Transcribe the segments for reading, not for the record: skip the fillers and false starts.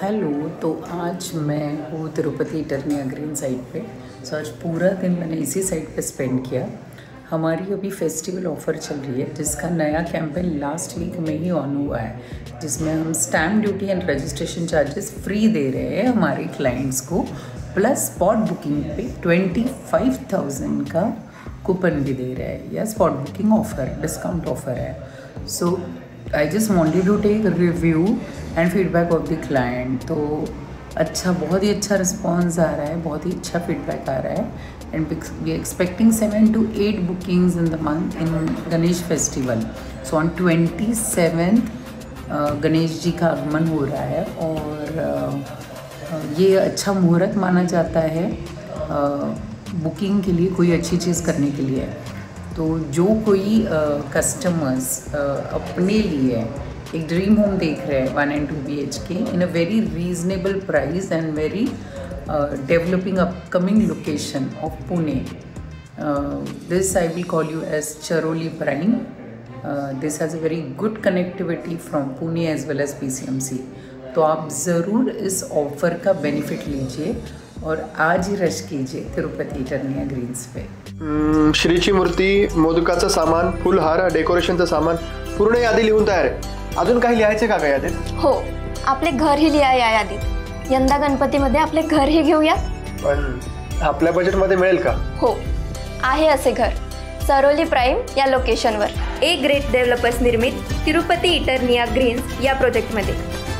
Hello, तो आज मैं हूँ तिरुपति इटरनिया ग्रीन साइट पे। आज पूरा दिन मैंने इसी साइट पे स्पेंड किया। हमारी अभी फेस्टिवल ऑफ़र चल रही है जिसका नया कैंपेन लास्ट वीक में ही ऑन हुआ है, जिसमें हम stamp duty and registration charges free दे रहे हैं हमारे क्लाइंट्स को, प्लस स्पॉट बुकिंग पे 25,000 का कूपन भी दे रहे हैं या spot booking offer, discount offer है। So I just wanted to take a review and feedback of the client। तो अच्छा, बहुत ही अच्छा रिस्पॉन्स आ रहा है, बहुत ही अच्छा फीडबैक आ रहा है and we expecting 7 to 8 bookings in the month in Ganesh festival. So on 27 Ganesh ji का आगमन हो रहा है और ये अच्छा मुहूर्त माना जाता है बुकिंग के लिए, कोई अच्छी चीज़ करने के लिए। तो जो कोई कस्टमर्स अपने लिए एक ड्रीम होम देख रहे हैं 1 and 2 BHK in a very reasonable price and very developing upcoming location of Pune, this I will call you as Charoli prime. This has a very good connectivity from Pune as well as PCMC। तो आप ज़रूर इस offer का benefit लीजिए और आज ही rush कीजिए Tirupati इटरनिया Green's पे। श्रीची मूर्ती, मोदकाचं सामान, फुलहार, डेकोरेशनचं सामान, पूर्ण यादी लिहून तयार आहे। अजून काही लिहायचे का यादीत? हो, आपले घर ही लिहा या यादीत। यंदा गणपतीमध्ये आपले घर ही घेऊया। पण आपल्या बजेटमध्ये मिळेल का? हो, आहे असे घर सरोली प्राइम या लोकेशनवर, ए ग्रेट डेव्हलपर्स निर्मित तिरुपती इटरनिया ग्रीन्स या प्रोजेक्टमध्ये।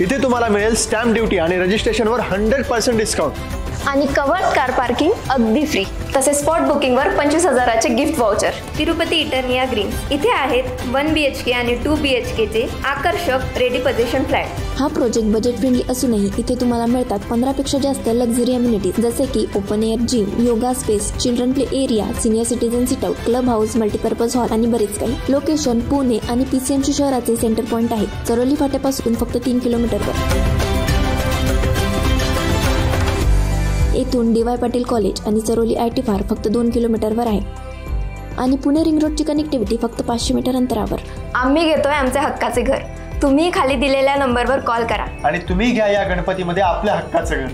इथे तुम्हाला मिळेल स्टॅम्प ड्यूटी आणि रजिस्ट्रेशनवर 100% डिस्काउंट आणि कवर्ड कार पार्किंग अगदी फ्री, तसेच स्पॉट बुकिंगवर 25,000चे gift voucher. Tirupati Eternia Greens इथे आहेत 1 BHK आणि 2 BHK चे आकर्षक रेडी पोझिशन फ्लॅट। हा प्रोजेक्ट बजेट फ्रेंडली असूनही इथे तुम्हाला मिळतात 15 पेक्षा जास्त लक्झरी अम्युनिटीज, जसे की open air gym, yoga space, children play area, senior citizen sit out, club house, multipurpose hall आणि बरेच काही। लोकेशन पुणे आणि PCMC शहराचे सेंटर पॉइंट आहे, चरोली फाट्यापासून फक्त 3 किलोमीटरवर। येथून DY पाटील कॉलेज आणि चरोली IT पार्क फक्त 2 किलोमीटरवर आहे आणि पुणे रिंग रोडची कनेक्टिव्हिटी फक्त 500 मीटर अंतरावर। आम्ही घेतोय आमचे हक्काचे घर। तुम्ही खाली दिलेल्या नंबरवर कॉल करा आणि तुम्ही घ्या या गणपतीमध्ये आपल्या हक्काचं घर।